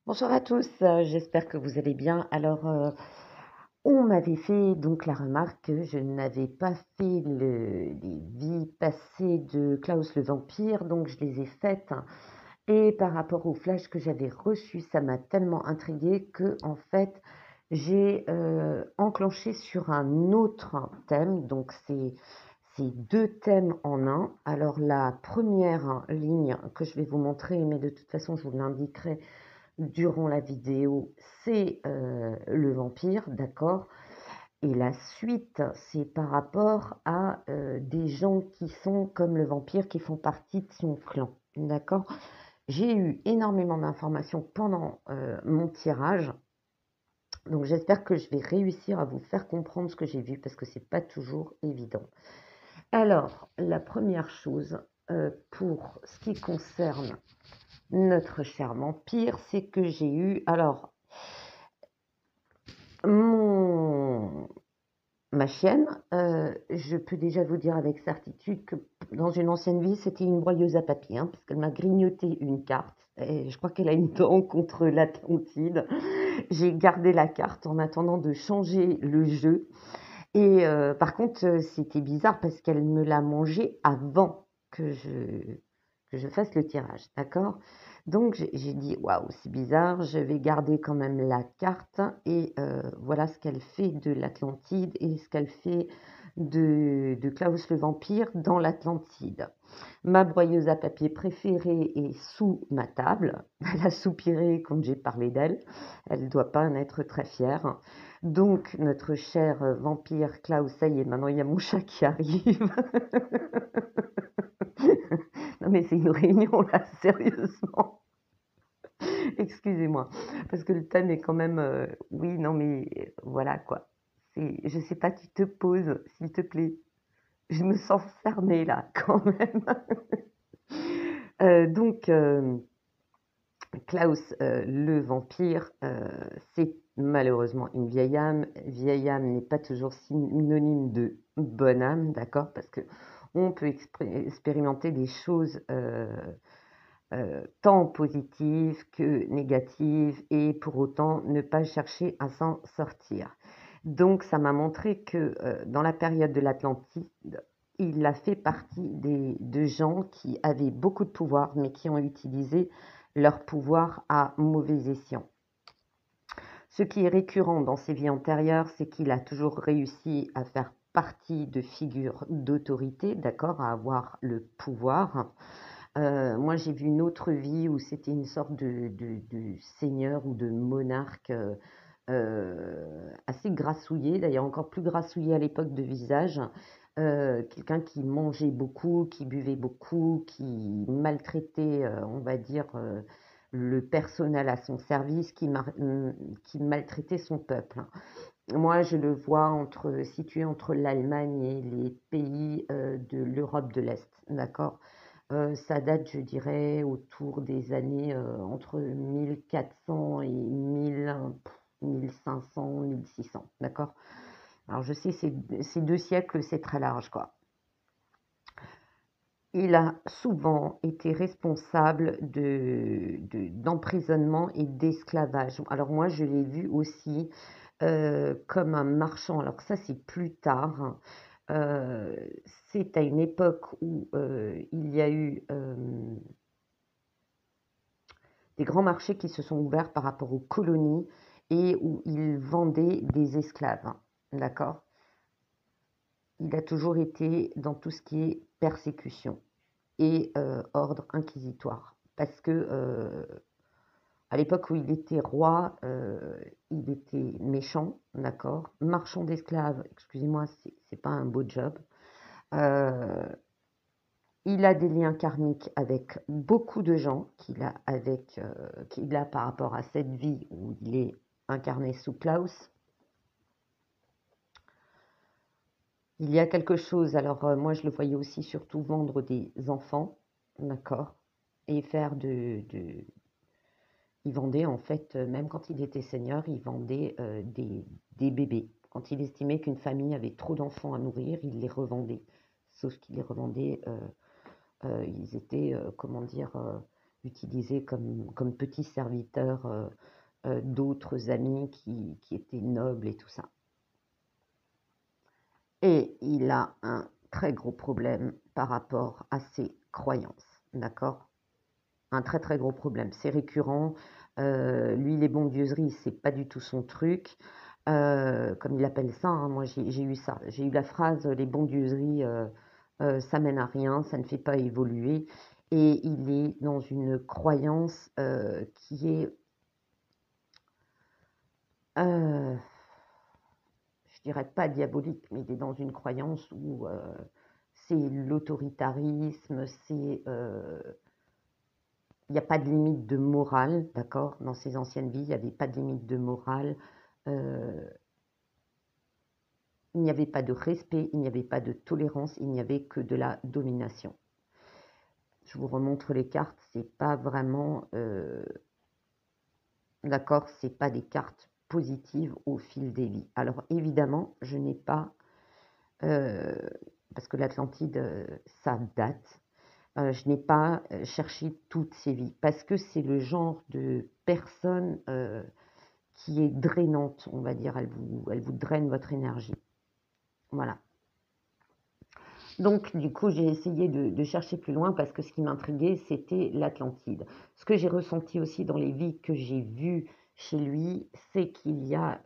Bonjour à tous, j'espère que vous allez bien. On m'avait fait donc la remarque que je n'avais pas fait les vies passées de Klaus le vampire, donc je les ai faites. Et par rapport au flash que j'avais reçu, ça m'a tellement intriguée que en fait j'ai enclenché sur un autre thème. Donc c'est deux thèmes en un. Alors la première ligne que je vais vous montrer, mais de toute façon je vous l'indiquerai durant la vidéo, c'est le vampire, d'accord? Et la suite, c'est par rapport à des gens qui sont comme le vampire, qui font partie de son clan, d'accord? J'ai eu énormément d'informations pendant mon tirage, donc j'espère que je vais réussir à vous faire comprendre ce que j'ai vu, parce que c'est pas toujours évident. Alors, la première chose, pour ce qui concerne notre cher vampire, c'est que j'ai eu... Alors, Mon ma chienne, je peux déjà vous dire avec certitude que dans une ancienne vie, c'était une broyeuse à papier, hein, parce qu'elle m'a grignoté une carte et je crois qu'elle a une dent contre l'Atlantide. J'ai gardé la carte en attendant de changer le jeu et par contre, c'était bizarre parce qu'elle me l'a mangée avant que je fasse le tirage, d'accord? Donc j'ai dit: «Waouh, c'est bizarre, je vais garder quand même la carte» et voilà ce qu'elle fait de l'Atlantide et ce qu'elle fait de Klaus le vampire dans l'Atlantide. Ma broyeuse à papier préférée est sous ma table. Elle a soupiré quand j'ai parlé d'elle. Elle ne doit pas en être très fière. Donc notre cher vampire Klaus, ça y est, maintenant il y a mon chat qui arrive. Non mais c'est une réunion là, sérieusement. Excusez-moi, parce que le thème est quand même... oui, non mais voilà quoi. Je sais pas, tu te poses, s'il te plaît. Je me sens cernée là, quand même. Donc, Klaus, le vampire, c'est malheureusement une vieille âme. Vieille âme n'est pas toujours synonyme de bonne âme, d'accord? Parce que on peut expérimenter des choses tant positives que négatives et pour autant ne pas chercher à s'en sortir. Donc ça m'a montré que dans la période de l'Atlantide, il a fait partie de gens qui avaient beaucoup de pouvoir mais qui ont utilisé leur pouvoir à mauvais escient. Ce qui est récurrent dans ses vies antérieures, c'est qu'il a toujours réussi à faire partie de figures d'autorité, d'accord, à avoir le pouvoir. Moi, j'ai vu une autre vie où c'était une sorte de seigneur ou de monarque assez grassouillé, d'ailleurs encore plus grassouillé à l'époque de visage. Quelqu'un qui mangeait beaucoup, qui buvait beaucoup, qui maltraitait, on va dire, le personnel à son service, qui maltraitait son peuple. Moi, je le vois situé entre l'Allemagne et les pays de l'Europe de l'Est, d'accord? Ça date, je dirais, autour des années entre 1400 et 1500, 1600, d'accord? Alors, je sais, c'est 2 siècles, c'est très large, quoi. Il a souvent été responsable d'emprisonnement et d'esclavage. Alors moi, je l'ai vu aussi comme un marchand. Alors ça, c'est plus tard. Euh, c'est à une époque où il y a eu des grands marchés qui se sont ouverts par rapport aux colonies et où il vendait des esclaves. D'accord? Il a toujours été dans tout ce qui est persécution et ordre inquisitoire. Parce que à l'époque où il était roi, il était méchant, d'accord? Marchand d'esclaves, excusez-moi, c'est pas un beau job. Euh, il a des liens karmiques avec beaucoup de gens qu'il a par rapport à cette vie où il est incarné sous Klaus. Il y a quelque chose, alors moi je le voyais aussi surtout vendre des enfants, d'accord, et faire il vendait en fait, même quand il était seigneur, il vendait des bébés. Quand il estimait qu'une famille avait trop d'enfants à nourrir, il les revendait. Sauf qu'il les revendait, ils étaient, comment dire, utilisé comme petit serviteur d'autres amis qui étaient nobles et tout ça. Et il a un très gros problème par rapport à ses croyances, d'accord? Un très très gros problème. C'est récurrent. Lui, les bondieuseries, c'est pas du tout son truc. Comme il appelle ça, hein, moi j'ai eu ça. J'ai eu la phrase les bondieuseries, ça mène à rien, ça ne fait pas évoluer. Et il est dans une croyance qui est, je dirais pas diabolique, mais il est dans une croyance où c'est l'autoritarisme, c'est il n'y a pas de limite de morale, d'accord? Dans ses anciennes vies, il n'y avait pas de limite de morale. Euh, il n'y avait pas de respect, il n'y avait pas de tolérance, il n'y avait que de la domination. Je vous remontre les cartes, c'est pas vraiment, d'accord, c'est pas des cartes positives au fil des vies. Alors évidemment, je n'ai pas, parce que l'Atlantide, ça date. Je n'ai pas cherché toutes ces vies parce que c'est le genre de personne qui est drainante, on va dire. Elle vous draine votre énergie. Voilà. Donc, du coup, j'ai essayé de chercher plus loin parce que ce qui m'intriguait, c'était l'Atlantide. Ce que j'ai ressenti aussi dans les vies que j'ai vues chez lui, c'est qu'il y a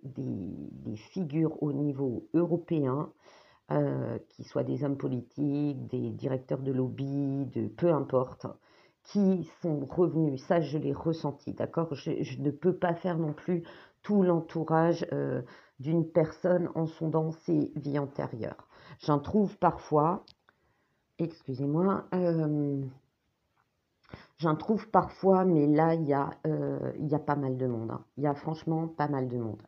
des figures au niveau européen, qui soient des hommes politiques, des directeurs de lobby, peu importe, qui sont revenus. Ça, je l'ai ressenti, d'accord? Je ne peux pas faire non plus tout l'entourage d'une personne en sondant ses vies antérieures. J'en trouve parfois, excusez-moi, j'en trouve parfois, mais là, il y a pas mal de monde, hein. Il y a franchement pas mal de monde.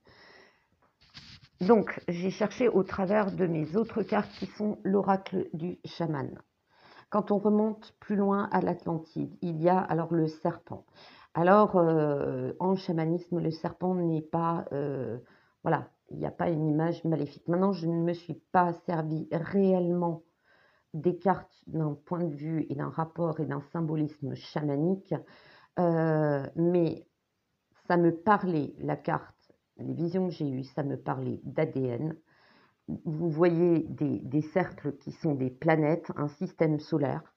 Donc, j'ai cherché au travers de mes autres cartes qui sont l'oracle du chaman. Quand on remonte plus loin à l'Atlantide, il y a alors le serpent. Alors, en chamanisme, le serpent n'est pas... voilà, il n'y a pas une image maléfique. Maintenant, je ne me suis pas servi réellement des cartes d'un point de vue et d'un rapport et d'un symbolisme chamanique, mais ça me parlait, la carte, les visions que j'ai eues, ça me parlait d'ADN. Vous voyez des cercles qui sont des planètes, un système solaire.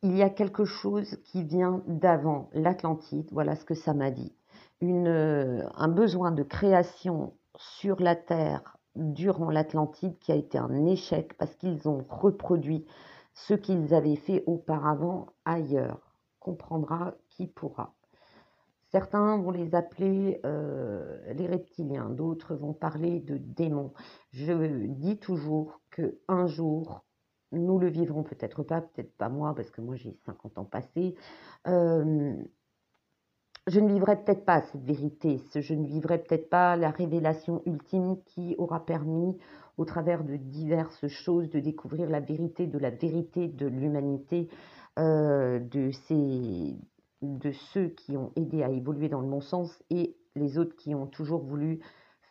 Il y a quelque chose qui vient d'avant l'Atlantide, voilà ce que ça m'a dit. Un besoin de création sur la Terre durant l'Atlantide qui a été un échec parce qu'ils ont reproduit ce qu'ils avaient fait auparavant ailleurs. Comprendra qui pourra. Certains vont les appeler les reptiliens, d'autres vont parler de démons. Je dis toujours qu'un jour, nous le vivrons, peut-être pas moi, parce que moi j'ai 50 ans passés. Je ne vivrai peut-être pas cette vérité, je ne vivrai peut-être pas la révélation ultime qui aura permis, au travers de diverses choses, de découvrir la vérité de l'humanité, de ceux qui ont aidé à évoluer dans le bon sens et les autres qui ont toujours voulu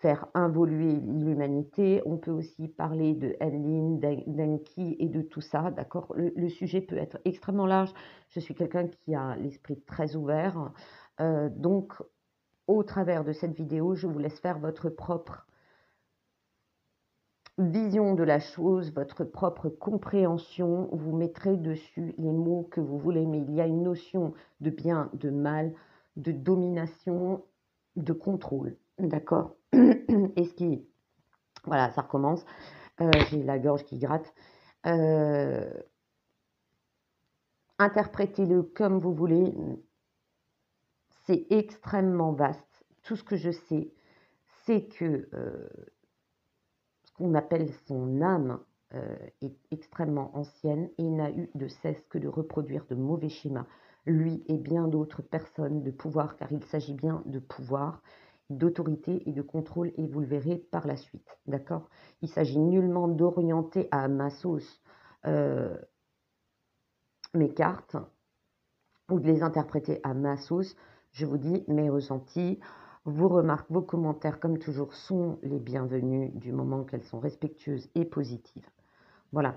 faire involuer l'humanité. On peut aussi parler de Enlil, d'Enki et de tout ça, d'accord? Le sujet peut être extrêmement large. Je suis quelqu'un qui a l'esprit très ouvert. Donc, au travers de cette vidéo, je vous laisse faire votre propre vision de la chose, votre propre compréhension. Vous mettrez dessus les mots que vous voulez, mais il y a une notion de bien, de mal, de domination, de contrôle. D'accord? Et ce qui... Voilà, ça recommence. J'ai la gorge qui gratte. Interprétez-le comme vous voulez. C'est extrêmement vaste. Tout ce que je sais, c'est que ce qu'on appelle son âme est extrêmement ancienne et n'a eu de cesse que de reproduire de mauvais schémas, lui et bien d'autres personnes de pouvoir, car il s'agit bien de pouvoir, d'autorité et de contrôle, et vous le verrez par la suite, d'accord? Il s'agit nullement d'orienter à ma sauce mes cartes ou de les interpréter à ma sauce. Je vous dis mes ressentis. Vos remarques, vos commentaires, comme toujours, sont les bienvenus du moment qu'elles sont respectueuses et positives. Voilà.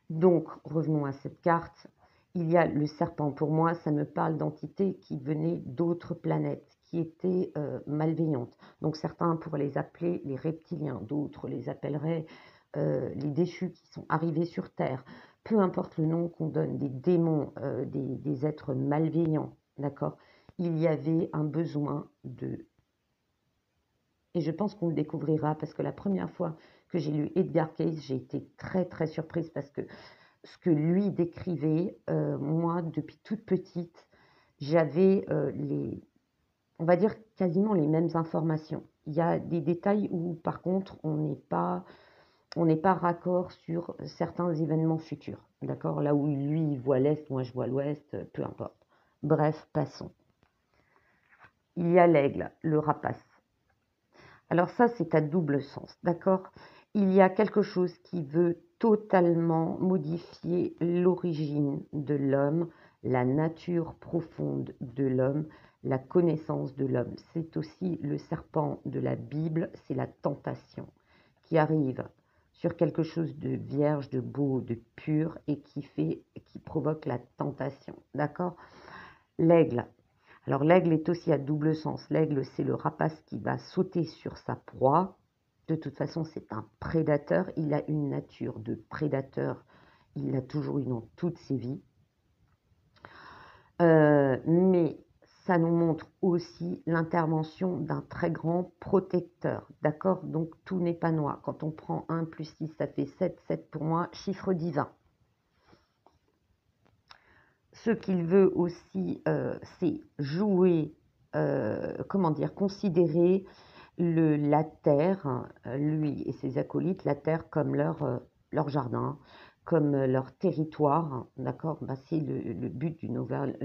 Donc, revenons à cette carte. Il y a le serpent. Pour moi, ça me parle d'entités qui venaient d'autres planètes, qui étaient malveillantes. Donc certains pourraient les appeler les reptiliens, d'autres les appelleraient les déchus qui sont arrivés sur Terre. Peu importe le nom qu'on donne, des démons, des êtres malveillants, d'accord? Il y avait un besoin de... Et je pense qu'on le découvrira parce que la première fois que j'ai lu Edgar Cayce, j'ai été très très surprise parce que ce que lui décrivait, moi, depuis toute petite, j'avais on va dire quasiment les mêmes informations. Il y a des détails où, par contre, on n'est pas raccord sur certains événements futurs. D'accord? Là où lui, il voit l'Est, moi, je vois l'Ouest, peu importe. Bref, passons. Il y a l'aigle, le rapace. Alors ça, c'est à double sens, d'accord? Il y a quelque chose qui veut totalement modifier l'origine de l'homme, la nature profonde de l'homme, la connaissance de l'homme. C'est aussi le serpent de la Bible, c'est la tentation qui arrive sur quelque chose de vierge, de beau, de pur et qui provoque la tentation, d'accord? L'aigle. Alors l'aigle est aussi à double sens. L'aigle, c'est le rapace qui va sauter sur sa proie. De toute façon, c'est un prédateur. Il a une nature de prédateur. Il l'a toujours eu dans toutes ses vies. Mais ça nous montre aussi l'intervention d'un très grand protecteur. D'accord? Donc tout n'est pas noir. Quand on prend 1 plus 6, ça fait 7. 7 pour moi, chiffre divin. Ce qu'il veut aussi, c'est jouer, comment dire, considérer la terre, lui et ses acolytes, la terre comme leur jardin, comme leur territoire, d'accord? Bah, c'est le but du nouvel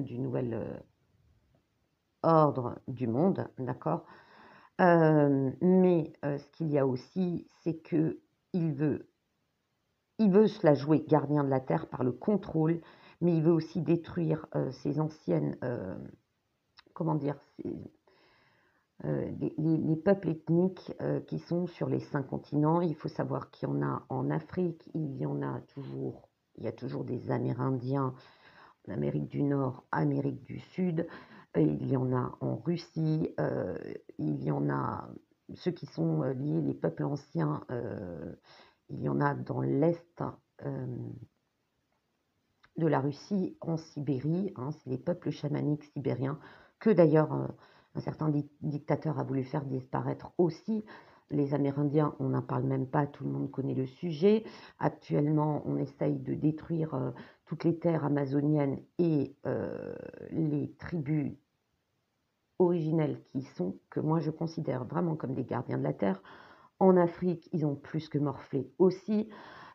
ordre du monde, d'accord? Mais ce qu'il y a aussi, c'est que il veut se la jouer gardien de la terre par le contrôle, mais il veut aussi détruire ces anciennes, comment dire, les peuples ethniques qui sont sur les 5 continents. Il faut savoir qu'il y en a en Afrique, il y a toujours des Amérindiens en Amérique du Nord, Amérique du Sud, il y en a en Russie, il y en a ceux qui sont liés, les peuples anciens, il y en a dans l'Est de la Russie, en Sibérie, hein, c'est les peuples chamaniques sibériens, que d'ailleurs un certain dictateur a voulu faire disparaître aussi. Les Amérindiens, on n'en parle même pas, tout le monde connaît le sujet. Actuellement, on essaye de détruire toutes les terres amazoniennes et les tribus originelles que moi je considère vraiment comme des gardiens de la terre. En Afrique, ils ont plus que morflé aussi.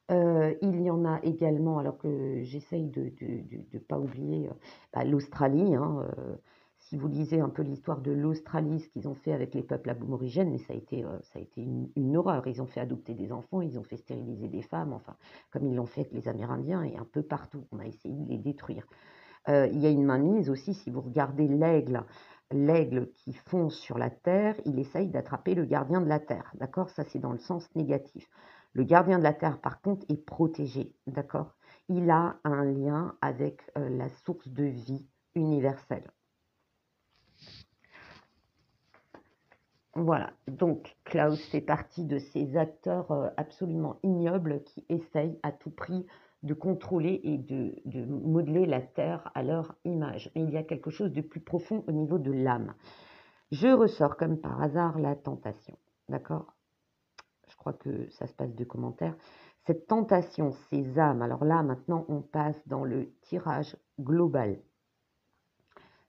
Il y en a également, alors que j'essaye de ne pas oublier l'Australie. Hein, si vous lisez un peu l'histoire de l'Australie, ce qu'ils ont fait avec les peuples aborigènes, mais ça a été une horreur. Ils ont fait adopter des enfants, ils ont fait stériliser des femmes, enfin, comme ils l'ont fait avec les Amérindiens et un peu partout. On a essayé de les détruire. Il y a une mainmise aussi, si vous regardez l'aigle qui fonce sur la terre, il essaye d'attraper le gardien de la terre. D'accord? Ça, c'est dans le sens négatif. Le gardien de la terre, par contre, est protégé. D'accord? Il a un lien avec la source de vie universelle. Voilà, donc Klaus fait partie de ces acteurs absolument ignobles qui essayent à tout prix de contrôler et de modeler la Terre à leur image. Mais il y a quelque chose de plus profond au niveau de l'âme. Je ressors comme par hasard la tentation, d'accord? Je crois que ça se passe de commentaires. Cette tentation, ces âmes, alors là maintenant on passe dans le tirage global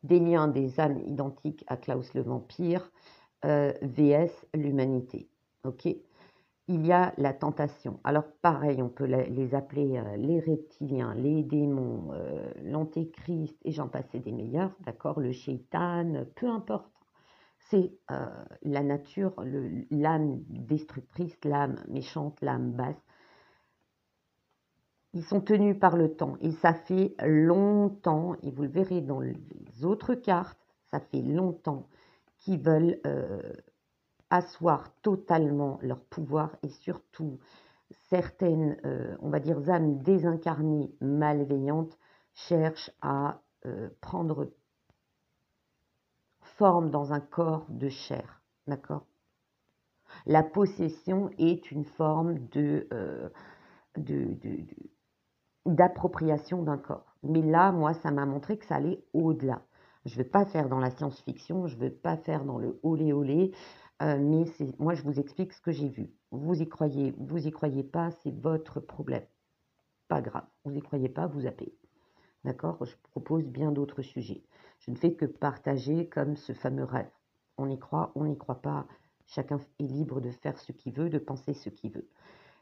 des liens des âmes identiques à Klaus le vampire, vs l'humanité. Ok? Il y a la tentation. Alors pareil, on peut les appeler les reptiliens, les démons, l'antéchrist et j'en passe des meilleurs, d'accord? Le shaitan, peu importe. C'est la nature, l'âme destructrice, l'âme méchante, l'âme basse. Ils sont tenus par le temps et ça fait longtemps, et vous le verrez dans les autres cartes, ça fait longtemps qu'ils veulent asseoir totalement leur pouvoir et surtout certaines, on va dire, âmes désincarnées malveillantes cherche à prendre forme dans un corps de chair, d'accord? La possession est une forme de, de, d'appropriation d'un corps. Mais là, moi, ça m'a montré que ça allait au-delà. Je ne veux pas faire dans la science-fiction, je ne veux pas faire dans le olé olé, mais moi, je vous explique ce que j'ai vu. Vous y croyez pas, c'est votre problème. Pas grave, vous y croyez pas, vous zappez. D'accord? Je propose bien d'autres sujets. Je ne fais que partager comme ce fameux rêve. On y croit, on n'y croit pas. Chacun est libre de faire ce qu'il veut, de penser ce qu'il veut.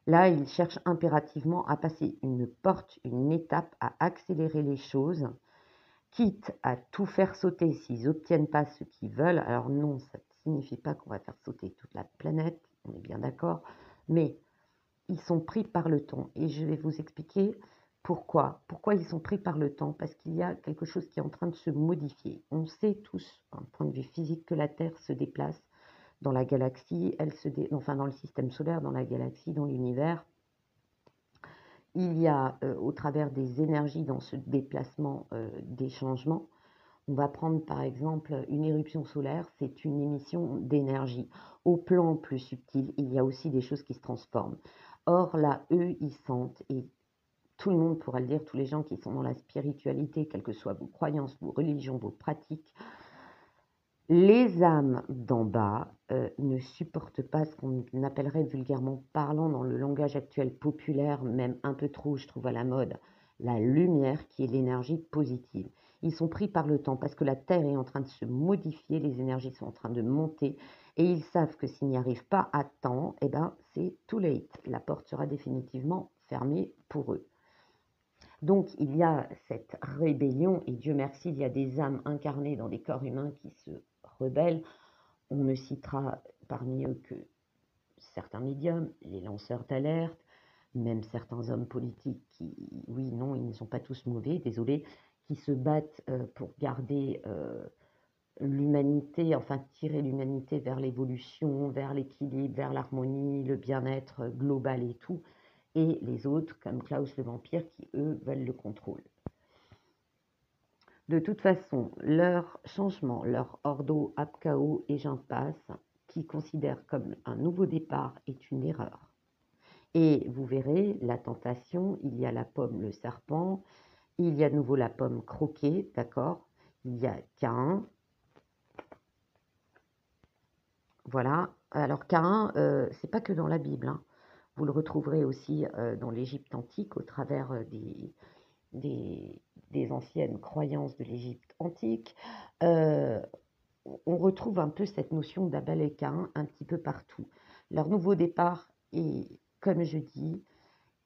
Là, ils cherchent impérativement à passer une porte, une étape, à accélérer les choses, quitte à tout faire sauter s'ils n'obtiennent pas ce qu'ils veulent. Alors non, ça ne signifie pas qu'on va faire sauter toute la planète, on est bien d'accord, mais ils sont pris par le temps. Et je vais vous expliquer pourquoi. Pourquoi ils sont pris par le temps? Parce qu'il y a quelque chose qui est en train de se modifier. On sait tous, d'un point de vue physique, que la Terre se déplace dans la galaxie, enfin dans le système solaire, dans la galaxie, dans l'univers. Il y a, au travers des énergies dans ce déplacement, des changements. On va prendre par exemple une éruption solaire, c'est une émission d'énergie. Au plan plus subtil, il y a aussi des choses qui se transforment. Or là, eux, ils sentent, et tout le monde pourra le dire, tous les gens qui sont dans la spiritualité, quelles que soient vos croyances, vos religions, vos pratiques, les âmes d'en bas ne supportent pas ce qu'on appellerait vulgairement parlant dans le langage actuel populaire, même un peu trop, je trouve, à la mode, la lumière qui est l'énergie positive. Ils sont pris par le temps parce que la Terre est en train de se modifier, les énergies sont en train de monter et ils savent que s'ils n'y arrivent pas à temps, eh ben, c'est too late. La porte sera définitivement fermée pour eux. Donc il y a cette rébellion, et Dieu merci, il y a des âmes incarnées dans des corps humains qui se rebellent. On ne citera parmi eux que certains médiums, les lanceurs d'alerte, même certains hommes politiques qui, oui, non, ils ne sont pas tous mauvais, désolé, qui se battent pour garder l'humanité, enfin tirer l'humanité vers l'évolution, vers l'équilibre, vers l'harmonie, le bien-être global et tout, et les autres, comme Klaus le vampire, qui, eux, veulent le contrôle. De toute façon, leur changement, leur ordo, abkao et j'en passe, qui considèrent comme un nouveau départ, est une erreur. Et vous verrez, la tentation, il y a la pomme, le serpent, il y a de nouveau la pomme croquée, d'accord? Il y a Caïn. Voilà. Alors Caïn, c'est pas que dans la Bible, hein. Vous le retrouverez aussi dans l'Égypte antique au travers des anciennes croyances de l'Égypte antique. On retrouve un peu cette notion d'Abel et Caïn un petit peu partout. Leur nouveau départ est, comme je dis,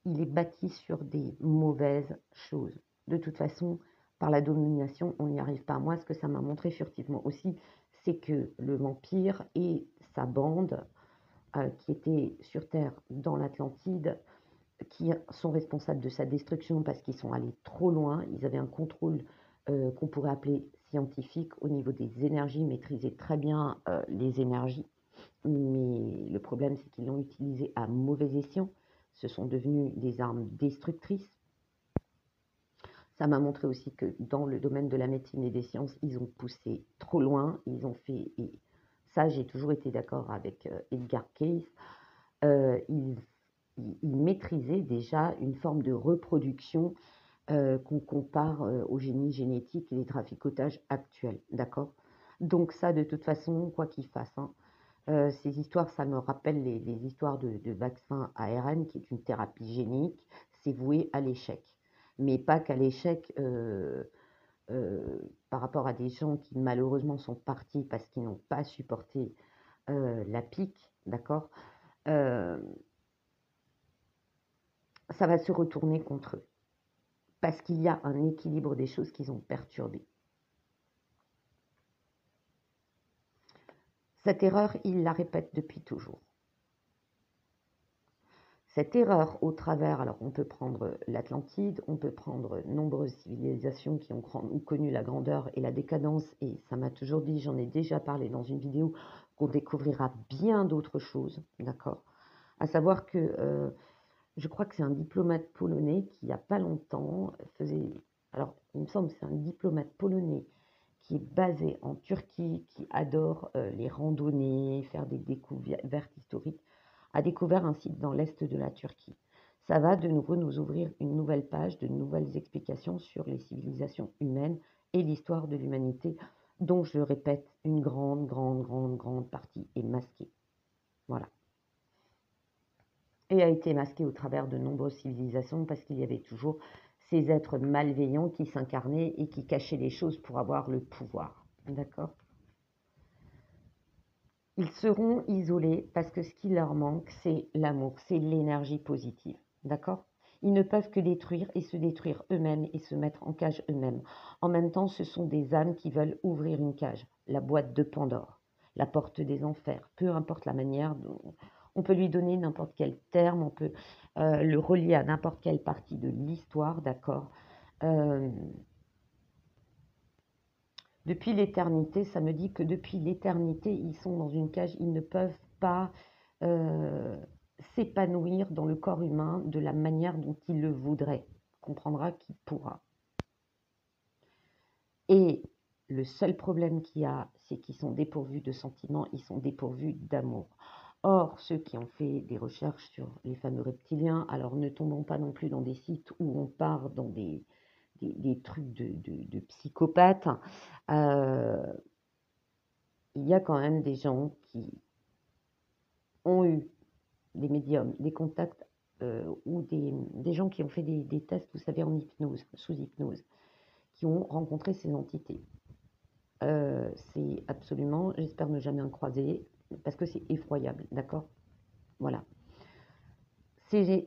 il est bâti sur des mauvaises choses. De toute façon, par la domination, on n'y arrive pas. Moi, ce que ça m'a montré furtivement aussi, c'est que le vampire et sa bande, qui étaient sur Terre dans l'Atlantide, qui sont responsables de sa destruction parce qu'ils sont allés trop loin, ils avaient un contrôle qu'on pourrait appeler scientifique au niveau des énergies, maîtrisaient très bien les énergies, mais le problème c'est qu'ils l'ont utilisé à mauvais escient, ce sont devenus des armes destructrices. Ça m'a montré aussi que dans le domaine de la médecine et des sciences, ils ont poussé trop loin, ils ont fait, et ça j'ai toujours été d'accord avec Edgar Cayce, ils maîtrisaient déjà une forme de reproduction qu'on compare au génie génétique et les traficotages actuels, d'accord? Donc ça, de toute façon, quoi qu'ils fassent, hein, ces histoires, ça me rappelle les histoires de vaccins ARN, qui est une thérapie génique, c'est voué à l'échec. Mais pas qu'à l'échec par rapport à des gens qui malheureusement sont partis parce qu'ils n'ont pas supporté la pique, d'accord? Ça va se retourner contre eux. Parce qu'il y a un équilibre des choses qu'ils ont perturbé. Cette erreur, ils la répètent depuis toujours. Cette erreur au travers, alors on peut prendre l'Atlantide, on peut prendre nombreuses civilisations qui ont connu la grandeur et la décadence, et ça m'a toujours dit, j'en ai déjà parlé dans une vidéo, qu'on découvrira bien d'autres choses, d'accord? À savoir que je crois que c'est un diplomate polonais qui, il n'y a pas longtemps, faisait Alors, il me semble que c'est un diplomate polonais qui est basé en Turquie, qui adore les randonnées, faire des découvertes historiques, a découvert un site dans l'est de la Turquie. Ça va de nouveau nous ouvrir une nouvelle page, de nouvelles explications sur les civilisations humaines et l'histoire de l'humanité, dont, je le répète, une grande partie est masquée. Voilà. Et a été masquée au travers de nombreuses civilisations parce qu'il y avait toujours ces êtres malveillants qui s'incarnaient et qui cachaient les choses pour avoir le pouvoir. D'accord? Ils seront isolés parce que ce qui leur manque, c'est l'amour, c'est l'énergie positive. D'accord? Ils ne peuvent que détruire et se détruire eux-mêmes et se mettre en cage eux-mêmes. En même temps, ce sont des âmes qui veulent ouvrir une cage, la boîte de Pandore, la porte des enfers, peu importe la manière dont on peut lui donner n'importe quel terme, on peut le relier à n'importe quelle partie de l'histoire, d'accord? Euh, Depuis l'éternité, ça me dit que depuis l'éternité, ils sont dans une cage, ils ne peuvent pas euh, s'épanouir dans le corps humain de la manière dont ils le voudraient. Comprendra qui pourra. Et le seul problème qu'il y a, c'est qu'ils sont dépourvus de sentiments, ils sont dépourvus d'amour. Or, ceux qui ont fait des recherches sur les fameux reptiliens, alors ne tombons pas non plus dans des sites où on part dans des trucs de psychopathes. Euh, il y a quand même des gens qui ont eu des médiums, des contacts ou des gens qui ont fait des tests, vous savez, en hypnose, sous hypnose, qui ont rencontré ces entités. C'est absolument, j'espère ne jamais en croiser, parce que c'est effroyable, d'accord? Voilà. Ces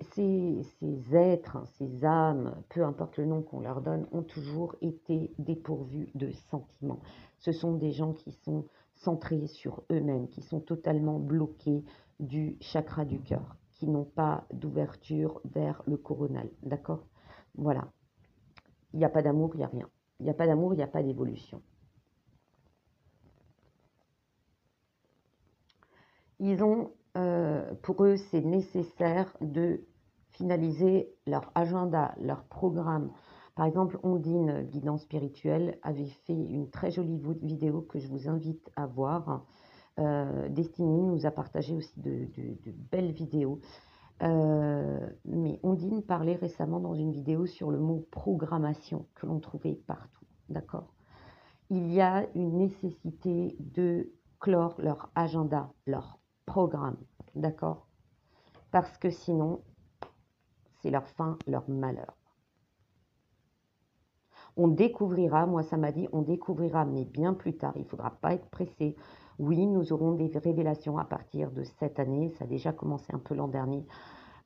êtres, ces âmes, peu importe le nom qu'on leur donne, ont toujours été dépourvus de sentiments. Ce sont des gens qui sont centrés sur eux-mêmes, qui sont totalement bloqués du chakra du cœur, qui n'ont pas d'ouverture vers le coronal, d'accord? Voilà. Il n'y a pas d'amour, il n'y a rien. Il n'y a pas d'amour, il n'y a pas d'évolution. Pour eux, c'est nécessaire de finaliser leur agenda, leur programme. Par exemple, Ondine, guidance spirituelle, avait fait une très jolie vidéo que je vous invite à voir. Destiny nous a partagé aussi de belles vidéos. Mais Ondine parlait récemment dans une vidéo sur le mot programmation que l'on trouvait partout. D'accord? Il y a une nécessité de clore leur agenda, leur programme, d'accord? Parce que sinon, c'est leur fin, leur malheur. On découvrira, moi ça m'a dit, on découvrira, mais bien plus tard, il ne faudra pas être pressé. Oui, nous aurons des révélations à partir de cette année, ça a déjà commencé un peu l'an dernier,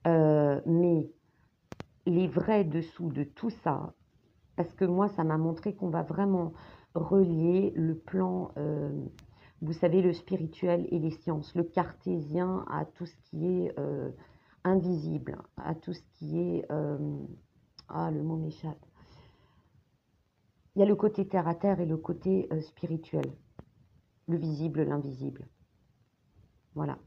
mais les vrais dessous de tout ça, parce que moi ça m'a montré qu'on va vraiment relier le plan vous savez, le spirituel et les sciences, le cartésien à tout ce qui est invisible, à tout ce qui est... ah, le mot m'échappe. Il y a le côté terre à terre et le côté spirituel, le visible, l'invisible. Voilà.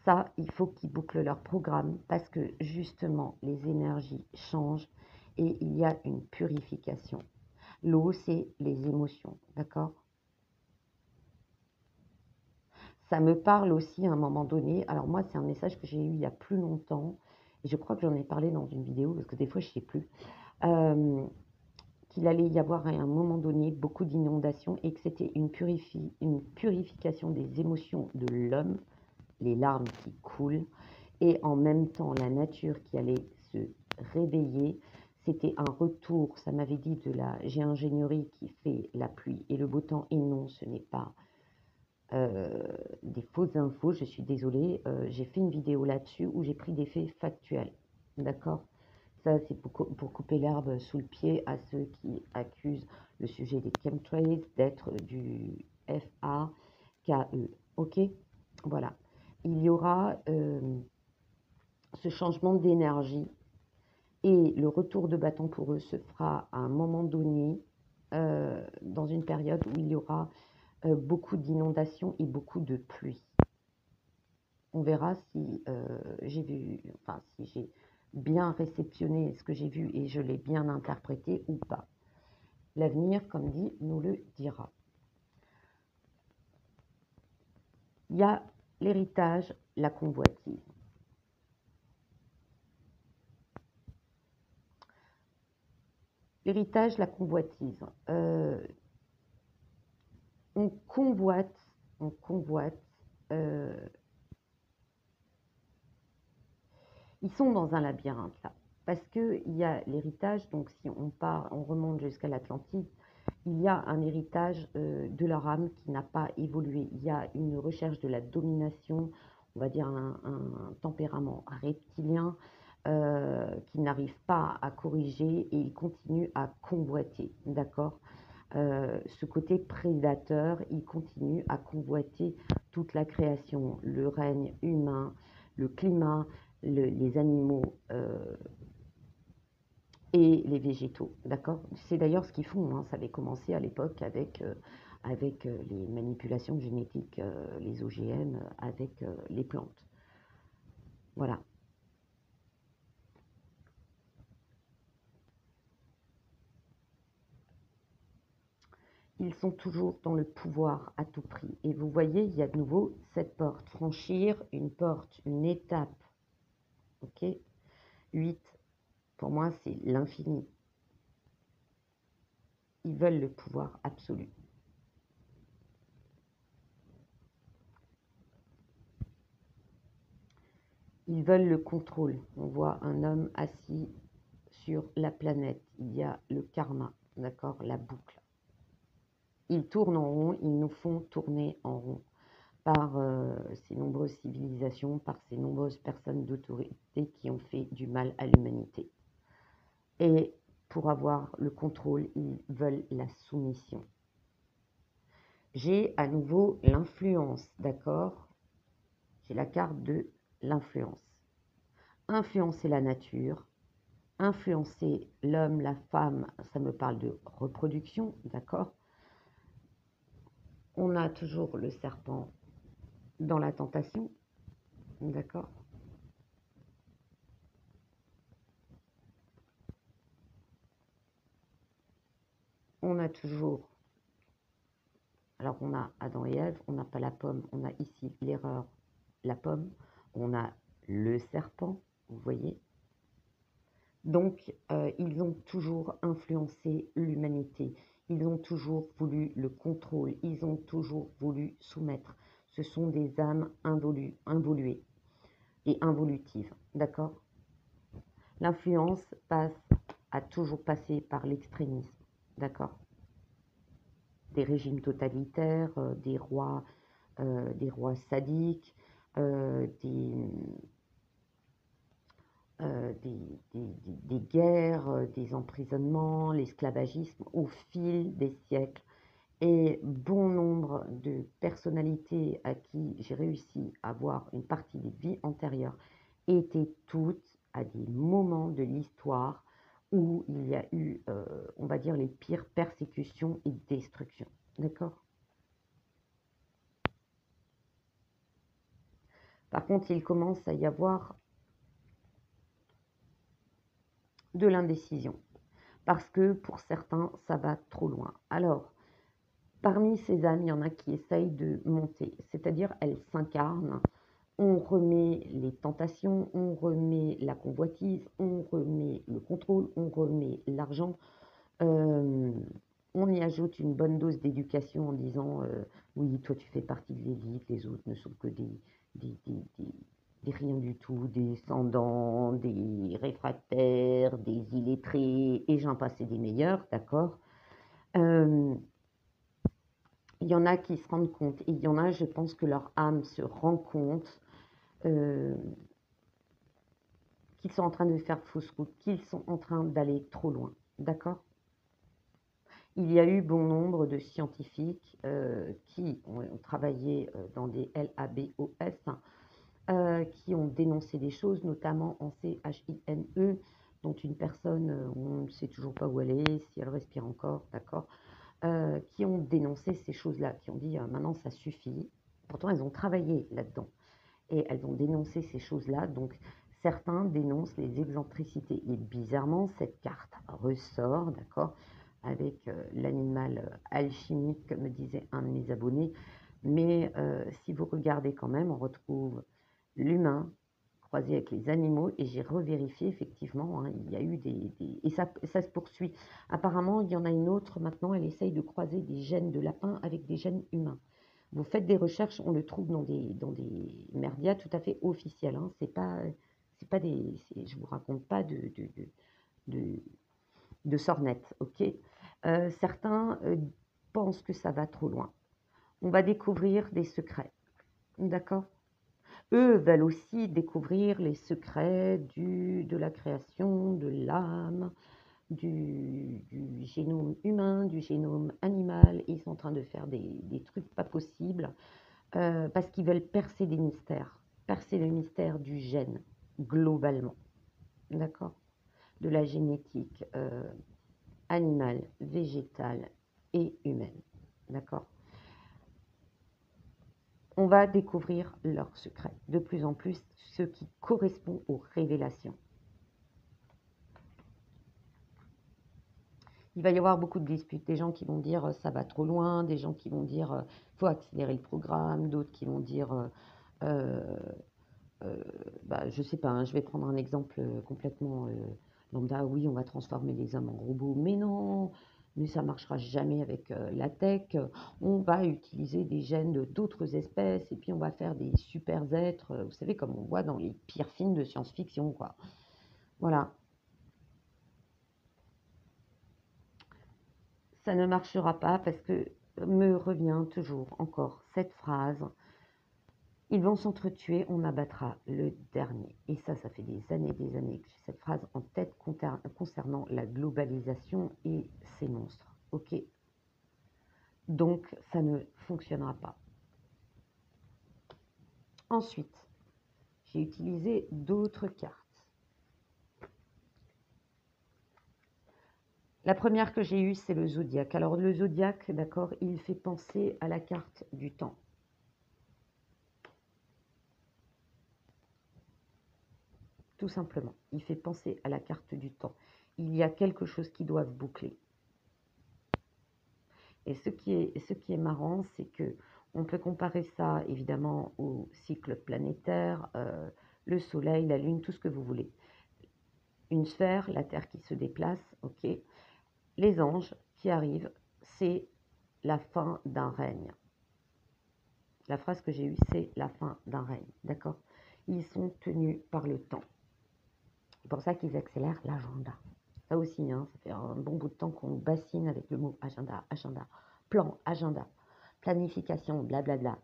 Ça, il faut qu'ils bouclent leur programme parce que justement, les énergies changent et il y a une purification. L'eau, c'est les émotions, d'accord? Ça me parle aussi à un moment donné. Alors moi, c'est un message que j'ai eu il y a plus longtemps. Et je crois que j'en ai parlé dans une vidéo, parce que des fois, je ne sais plus. Qu'il allait y avoir à un moment donné beaucoup d'inondations et que c'était une purification des émotions de l'homme, les larmes qui coulent, et en même temps la nature qui allait se réveiller. C'était un retour, ça m'avait dit, de la géo-ingénierie qui fait la pluie et le beau temps. Et non, ce n'est pas des fausses infos, je suis désolée, j'ai fait une vidéo là-dessus où j'ai pris des faits factuels, d'accord? Ça, c'est pour couper l'herbe sous le pied à ceux qui accusent le sujet des chemtrails d'être du FAKE, ok? Voilà. Il y aura ce changement d'énergie et le retour de bâton pour eux se fera à un moment donné, dans une période où il y aura beaucoup d'inondations et beaucoup de pluie. On verra si j'ai vu, enfin si j'ai bien réceptionné ce que j'ai vu et je l'ai bien interprété ou pas. L'avenir, comme dit, nous le dira. Il y a l'héritage, la convoitise. L'héritage, la convoitise. On convoite, on convoite. Ils sont dans un labyrinthe là, parce que il y a l'héritage. Donc si on part, on remonte jusqu'à l'Atlantide, il y a un héritage de leur âme qui n'a pas évolué. Il y a une recherche de la domination, on va dire un tempérament reptilien qui n'arrive pas à corriger et ils continuent à convoiter, d'accord. Ce côté prédateur, il continue à convoiter toute la création, le règne humain, le climat, les animaux et les végétaux, d'accord. C'est d'ailleurs ce qu'ils font, hein. Ça avait commencé à l'époque avec les manipulations génétiques, les OGM, avec les plantes. Voilà. Ils sont toujours dans le pouvoir à tout prix. Et vous voyez, il y a de nouveau cette porte. Franchir une porte, une étape. Ok. 8, pour moi, c'est l'infini. Ils veulent le pouvoir absolu. Ils veulent le contrôle. On voit un homme assis sur la planète. Il y a le karma, d'accord, la boucle. Ils tournent en rond, ils nous font tourner en rond par ces nombreuses civilisations, par ces nombreuses personnes d'autorité qui ont fait du mal à l'humanité. Et pour avoir le contrôle, ils veulent la soumission. J'ai à nouveau l'influence, d'accord? J'ai la carte de l'influence. Influencer la nature, influencer l'homme, la femme, ça me parle de reproduction, d'accord? On a toujours le serpent dans la tentation, d'accord? On a toujours, alors on a Adam et Ève, on n'a pas la pomme, on a ici l'erreur, la pomme, on a le serpent, vous voyez? Donc, ils ont toujours influencé l'humanité. Ils ont toujours voulu le contrôle. Ils ont toujours voulu soumettre. Ce sont des âmes involuées et involutives. D'accord? L'influence a toujours passé par l'extrémisme. D'accord? Des régimes totalitaires, des rois sadiques, des, des guerres, des emprisonnements, l'esclavagisme au fil des siècles. Et bon nombre de personnalités à qui j'ai réussi à voir une partie des vies antérieures étaient toutes à des moments de l'histoire où il y a eu, on va dire, les pires persécutions et destructions. D'accord? Par contre, il commence à y avoir de l'indécision. Parce que pour certains, ça va trop loin. Alors, parmi ces âmes, il y en a qui essayent de monter, c'est-à-dire elles s'incarnent. On remet les tentations, on remet la convoitise, on remet le contrôle, on remet l'argent. Euh, on y ajoute une bonne dose d'éducation en disant oui, toi tu fais partie de l'élite, les autres ne sont que des, des, des, des rien du tout, des descendants, des réfractaires, des illettrés, et j'en passe des meilleurs, d'accord. euh, il y en a qui se rendent compte, et il y en a, je pense que leur âme se rend compte euh, qu'ils sont en train de faire fausse route, qu'ils sont en train d'aller trop loin. D'accord? Il y a eu bon nombre de scientifiques qui ont travaillé dans des LABOS, qui ont dénoncé des choses, notamment en CHINE, dont une personne, on ne sait toujours pas où elle est, si elle respire encore, d'accord, qui ont dénoncé ces choses-là, qui ont dit maintenant ça suffit. Pourtant, elles ont travaillé là-dedans et elles ont dénoncé ces choses-là. Donc, Certains dénoncent les excentricités. Et bizarrement, cette carte ressort, d'accord, avec l'animal alchimique, comme me disait un de mes abonnés. Mais si vous regardez quand même, on retrouve l'humain croisé avec les animaux. Et j'ai revérifié, effectivement, hein, il y a eu et ça se poursuit. Apparemment, il y en a une autre, maintenant, elle essaye de croiser des gènes de lapin avec des gènes humains. Vous faites des recherches, on le trouve dans des merdias tout à fait officiels. Hein. C'est pas je vous raconte pas de, de sornettes, ok. Certains pensent que ça va trop loin. On va découvrir des secrets, d'accord. Eux veulent aussi découvrir les secrets de la création, de l'âme, du génome humain, du génome animal. Ils sont en train de faire des trucs pas possibles. Parce qu'ils veulent percer des mystères, percer le mystère du gène, globalement, d'accord, de la génétique animale, végétale et humaine, d'accord. On va découvrir leurs secrets, de plus en plus, ce qui correspond aux révélations. Il va y avoir beaucoup de disputes, des gens qui vont dire ça va trop loin, des gens qui vont dire faut accélérer le programme, d'autres qui vont dire je sais pas, hein, je vais prendre un exemple complètement lambda. Oui, on va transformer les hommes en robots, mais non, mais ça marchera jamais avec la tech. On va utiliser des gènes d'autres espèces et puis on va faire des super êtres, vous savez, comme on voit dans les pires films de science-fiction, quoi. Voilà, ça ne marchera pas parce que me revient toujours encore cette phrase. Ils vont s'entretuer, on abattra le dernier. Et ça fait des années que j'ai cette phrase en tête concernant la globalisation et ces monstres. Ok. Donc, ça ne fonctionnera pas. Ensuite, j'ai utilisé d'autres cartes. La première que j'ai eue, c'est le zodiaque. Alors, le zodiaque, d'accord, il fait penser à la carte du temps. Tout simplement, il fait penser à la carte du temps. Il y a quelque chose qui doit boucler. Et ce qui est marrant, c'est que on peut comparer ça évidemment au cycle planétaire, le Soleil, la Lune, tout ce que vous voulez. Une sphère, la Terre qui se déplace, ok. Les anges qui arrivent, c'est la fin d'un règne. La phrase que j'ai eue, c'est la fin d'un règne, d'accord. Ils sont tenus par le temps. C'est pour ça qu'ils accélèrent l'agenda. Ça aussi, hein, ça fait un bon bout de temps qu'on bassine avec le mot agenda, agenda, plan, agenda, planification, blablabla.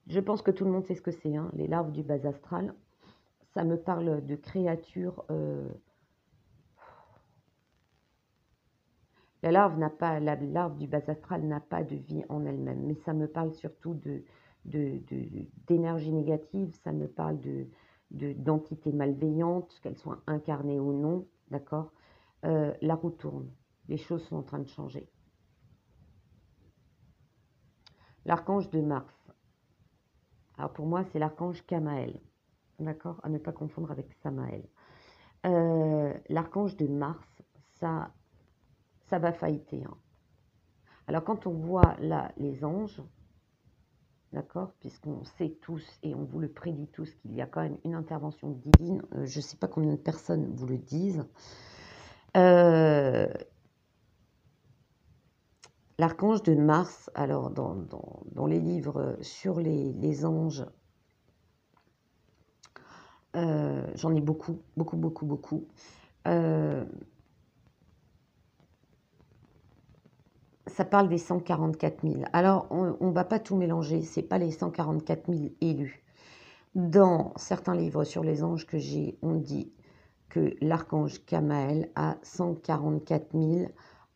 Je pense que tout le monde sait ce que c'est, hein, les larves du bas astral. Ça me parle de créatures. La larve du bas astral n'a pas de vie en elle-même, mais ça me parle surtout d'énergie négative. Ça me parle d'entités malveillantes, qu'elles soient incarnées ou non, d'accord. La roue tourne, les choses sont en train de changer. L'archange de Mars. Alors pour moi, c'est l'archange Kamaël, d'accord, à ne pas confondre avec Samaël. L'archange de Mars, ça va fighter. Hein. Alors quand on voit là les anges, d'accord, puisqu'on sait tous et on vous le prédit tous qu'il y a quand même une intervention divine, je ne sais pas combien de personnes vous le disent. L'archange de Mars, alors dans les livres sur les anges, j'en ai beaucoup. Ça parle des 144 000. Alors, on ne va pas tout mélanger, ce n'est pas les 144 000 élus. Dans certains livres sur les anges que j'ai, on dit que l'archange Kamaël a 144 000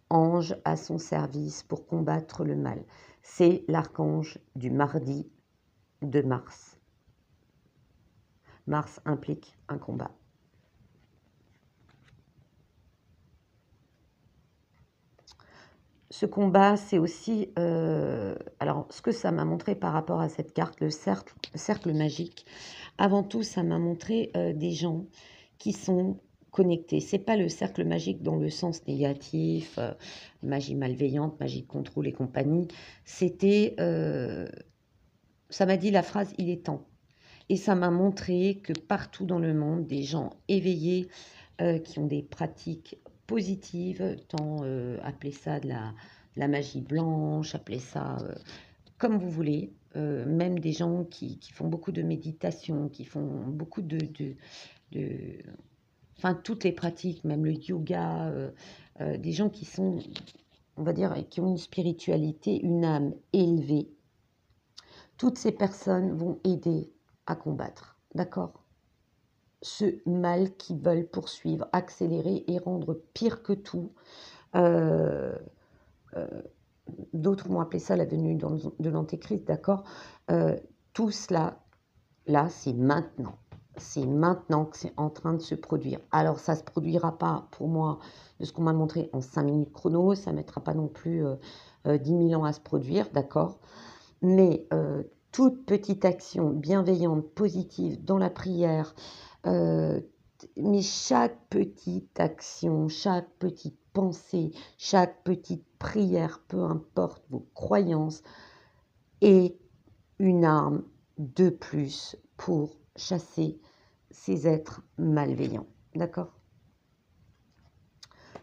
anges à son service pour combattre le mal. C'est l'archange du mardi de Mars. Mars implique un combat. ce combat, c'est aussi... alors, ce que ça m'a montré par rapport à cette carte, le cercle magique, avant tout, ça m'a montré des gens qui sont connectés. C'est pas le cercle magique dans le sens négatif, magie malveillante, magie de contrôle et compagnie. C'était... ça m'a dit la phrase « il est temps ». Et ça m'a montré que partout dans le monde, des gens éveillés qui ont des pratiques positives, tant appelez ça de la magie blanche, appelez ça comme vous voulez, même des gens qui font beaucoup de méditation, qui font beaucoup de- enfin toutes les pratiques, même le yoga, des gens qui sont, on va dire, qui ont une spiritualité, une âme élevée, toutes ces personnes vont aider à combattre, d'accord? Ce mal qui veulent poursuivre, accélérer et rendre pire que tout. Euh, euh, D'autres vont appeler ça la venue de l'antéchrist, d'accord? Tout cela, là, c'est maintenant. C'est maintenant que c'est en train de se produire. Alors, ça ne se produira pas, pour moi, de ce qu'on m'a montré en 5 minutes chrono. Ça ne mettra pas non plus 10 000 ans à se produire, d'accord? Mais toute petite action bienveillante, positive, dans la prière, euh, mais chaque petite action, chaque petite pensée, chaque petite prière, peu importe vos croyances, est une arme de plus pour chasser ces êtres malveillants. D'accord?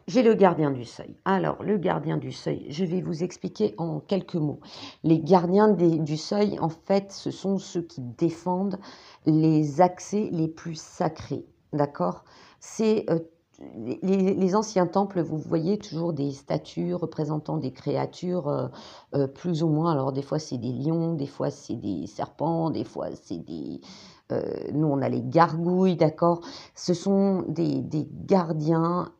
J'ai le gardien du seuil. Alors, le gardien du seuil, je vais vous expliquer en quelques mots. Les gardiens du seuil, en fait, ce sont ceux qui défendent les accès les plus sacrés. D'accord? C'est les anciens temples, vous voyez toujours des statues représentant des créatures plus ou moins. Alors, des fois, c'est des lions, des fois, c'est des serpents, des fois, c'est des... nous, on a les gargouilles, d'accord? Ce sont des gardiens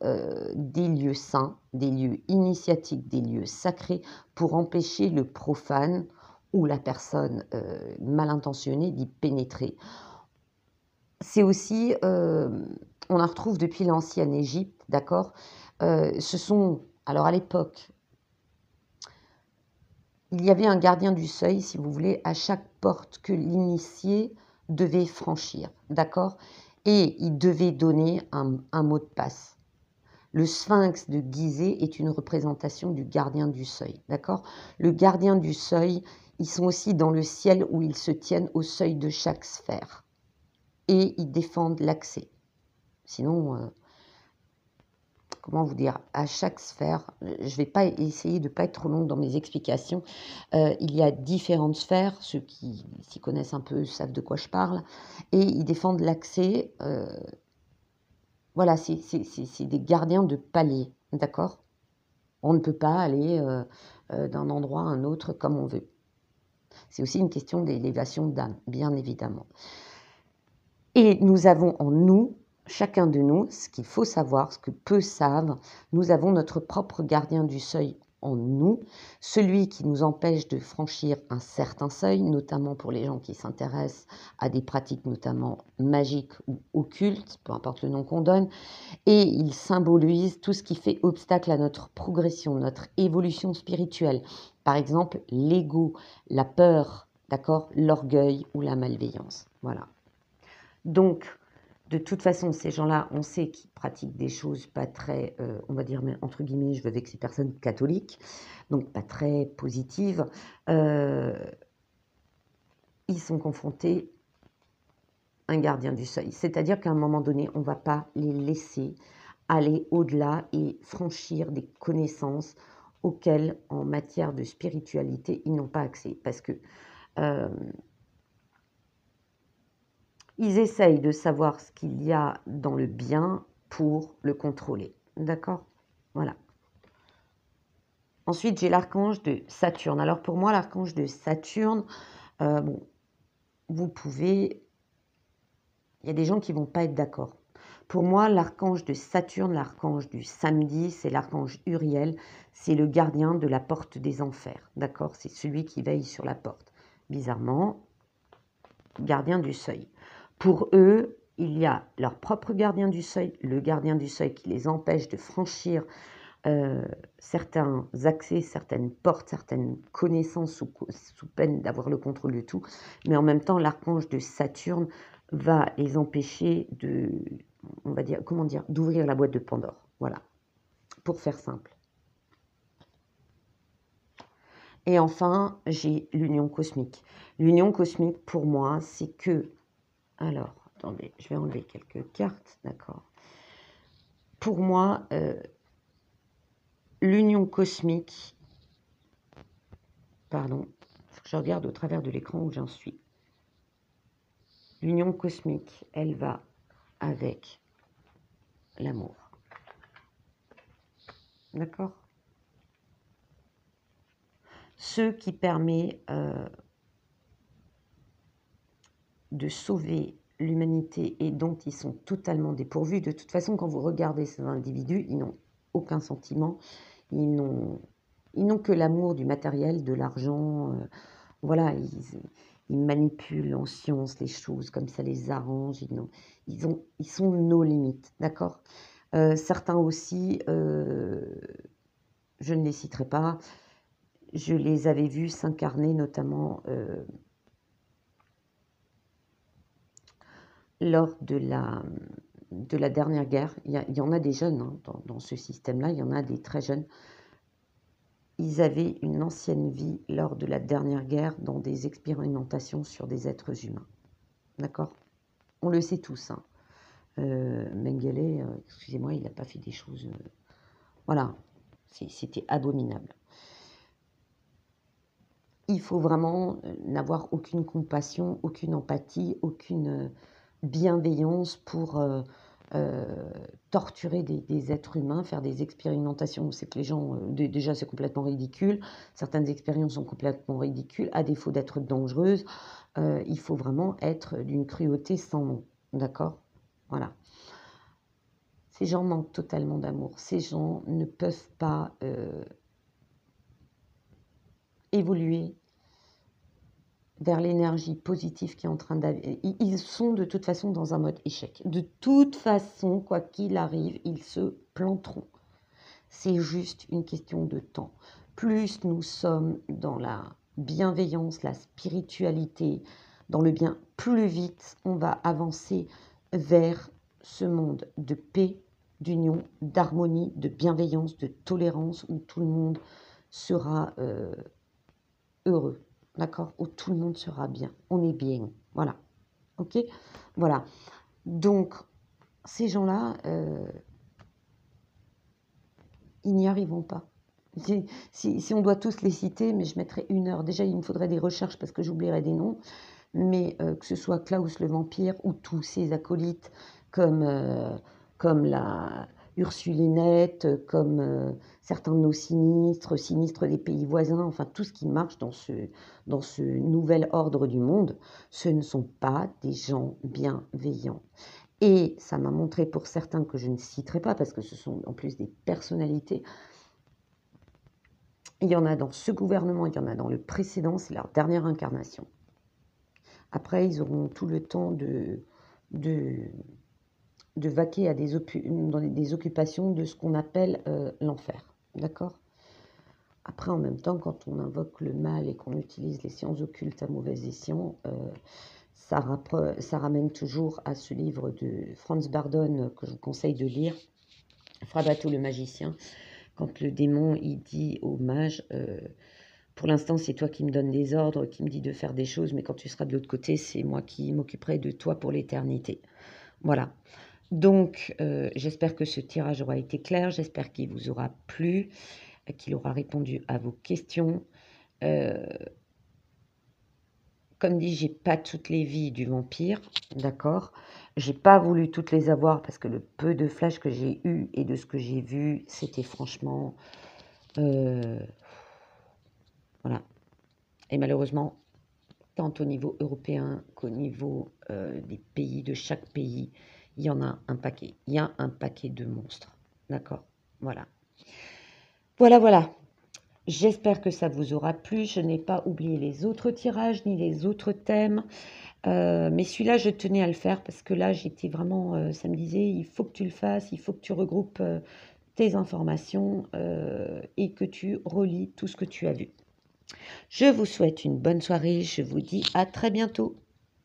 des lieux saints, des lieux initiatiques, des lieux sacrés, pour empêcher le profane ou la personne mal intentionnée d'y pénétrer. C'est aussi, on en retrouve depuis l'ancienne Égypte, d'accord? Ce sont, alors à l'époque, il y avait un gardien du seuil, si vous voulez, à chaque porte que l'initié devait franchir, d'accord? Et il devait donner un mot de passe. Le sphinx de Gizeh est une représentation du gardien du seuil, d'accord? Le gardien du seuil, ils sont aussi dans le ciel où ils se tiennent au seuil de chaque sphère. Et ils défendent l'accès. Sinon, comment vous dire, à chaque sphère, je ne vais pas essayer de ne pas être trop longue dans mes explications. Il y a différentes sphères, ceux qui s'y connaissent un peu savent de quoi je parle, et ils défendent l'accès. Voilà, c'est des gardiens de palier, d'accord? On ne peut pas aller d'un endroit à un autre comme on veut. C'est aussi une question d'élévation d'âme, bien évidemment. Et nous avons en nous, chacun de nous, ce qu'il faut savoir, ce que peu savent, nous avons notre propre gardien du seuil en nous, celui qui nous empêche de franchir un certain seuil, notamment pour les gens qui s'intéressent à des pratiques notamment magiques ou occultes, peu importe le nom qu'on donne, et il symbolise tout ce qui fait obstacle à notre progression, notre évolution spirituelle. Par exemple, l'ego, la peur, d'accord, l'orgueil ou la malveillance. Voilà. Donc, de toute façon, ces gens-là, on sait qu'ils pratiquent des choses pas très, on va dire, entre guillemets, je veux avec ces personnes catholiques, donc pas très positives. Ils sont confrontés à un gardien du seuil. C'est-à-dire qu'à un moment donné, on ne va pas les laisser aller au-delà et franchir des connaissances auxquelles, en matière de spiritualité, ils n'ont pas accès. Parce que ils essayent de savoir ce qu'il y a dans le bien pour le contrôler. D'accord? Voilà. Ensuite, j'ai l'archange de Saturne. Alors pour moi, l'archange de Saturne, bon, vous pouvez... Il y a des gens qui ne vont pas être d'accord. Pour moi, l'archange de Saturne, l'archange du samedi, c'est l'archange Uriel. C'est le gardien de la porte des enfers. D'accord? C'est celui qui veille sur la porte. Bizarrement, gardien du seuil. Pour eux, il y a leur propre gardien du seuil, le gardien du seuil qui les empêche de franchir certains accès, certaines portes, certaines connaissances sous peine d'avoir le contrôle de tout, mais en même temps, l'archange de Saturne va les empêcher de, on va dire, comment dire, d'ouvrir la boîte de Pandore. Voilà, pour faire simple. Et enfin, j'ai l'union cosmique. L'union cosmique, pour moi, c'est que... Alors, attendez, je vais enlever quelques cartes, d'accord. Pour moi, l'union cosmique... Pardon, faut que je regarde au travers de l'écran où j'en suis. L'union cosmique, elle va avec l'amour. D'accord? Ce qui permet de sauver l'humanité et dont ils sont totalement dépourvus. De toute façon, quand vous regardez ces individus, ils n'ont aucun sentiment, ils n'ont que l'amour du matériel, de l'argent. Voilà, ils manipulent en science les choses comme ça les arrange. Ils sont nos limites, d'accord? Certains aussi, je ne les citerai pas, je les avais vus s'incarner notamment lors de la dernière guerre. Il y en a des jeunes hein, dans ce système-là, il y en a des très jeunes. Ils avaient une ancienne vie lors de la dernière guerre dans des expérimentations sur des êtres humains. D'accord? On le sait tous. Hein. Mengele, excusez-moi, il n'a pas fait des choses... voilà, c'était abominable. Il faut vraiment n'avoir aucune compassion, aucune empathie, aucune bienveillance pour torturer des êtres humains, faire des expérimentations. C'est que les gens, déjà c'est complètement ridicule, certaines expériences sont complètement ridicules, à défaut d'être dangereuses, il faut vraiment être d'une cruauté sans nom, d'accord? Voilà. Ces gens manquent totalement d'amour, ces gens ne peuvent pas évoluer vers l'énergie positive qui est en train d'aller. Ils sont de toute façon dans un mode échec. De toute façon, quoi qu'il arrive, ils se planteront. C'est juste une question de temps. Plus nous sommes dans la bienveillance, la spiritualité, dans le bien, plus vite on va avancer vers ce monde de paix, d'union, d'harmonie, de bienveillance, de tolérance, où tout le monde sera heureux. D'accord? Où tout le monde sera bien. On est bien. Voilà. Ok? Voilà. Donc, ces gens-là, ils n'y arriveront pas. Si on doit tous les citer, mais je mettrais 1 heure. Déjà, il me faudrait des recherches parce que j'oublierais des noms. Mais que ce soit Klaus le vampire ou tous ses acolytes comme la Ursulinette, comme certains de nos sinistres des pays voisins, enfin tout ce qui marche dans ce nouvel ordre du monde, ce ne sont pas des gens bienveillants. Et ça m'a montré pour certains que je ne citerai pas, parce que ce sont en plus des personnalités. Il y en a dans ce gouvernement, il y en a dans le précédent, c'est leur dernière incarnation. Après, ils auront tout le temps de vaquer à dans des occupations de ce qu'on appelle l'enfer. D'accord? Après, en même temps, quand on invoque le mal et qu'on utilise les sciences occultes à mauvais escient, ça ramène toujours à ce livre de Franz Bardon que je vous conseille de lire, Frabato le magicien, quand le démon il dit au mage pour l'instant, c'est toi qui me donnes des ordres, qui me dis de faire des choses, mais quand tu seras de l'autre côté, c'est moi qui m'occuperai de toi pour l'éternité. Voilà. Donc, j'espère que ce tirage aura été clair, j'espère qu'il vous aura plu, qu'il aura répondu à vos questions. Comme dit, j'ai pas toutes les vies du vampire, d'accord? J'ai pas voulu toutes les avoir parce que le peu de flash que j'ai eu et de ce que j'ai vu, c'était franchement... voilà. Et malheureusement, tant au niveau européen qu'au niveau des pays, de chaque pays, il y en a un paquet. Il y a un paquet de monstres. D'accord? Voilà. Voilà, voilà. J'espère que ça vous aura plu. Je n'ai pas oublié les autres tirages ni les autres thèmes. Mais celui-là, je tenais à le faire parce que là, j'étais vraiment... ça me disait, il faut que tu le fasses, il faut que tu regroupes tes informations et que tu relis tout ce que tu as vu. Je vous souhaite une bonne soirée, je vous dis à très bientôt.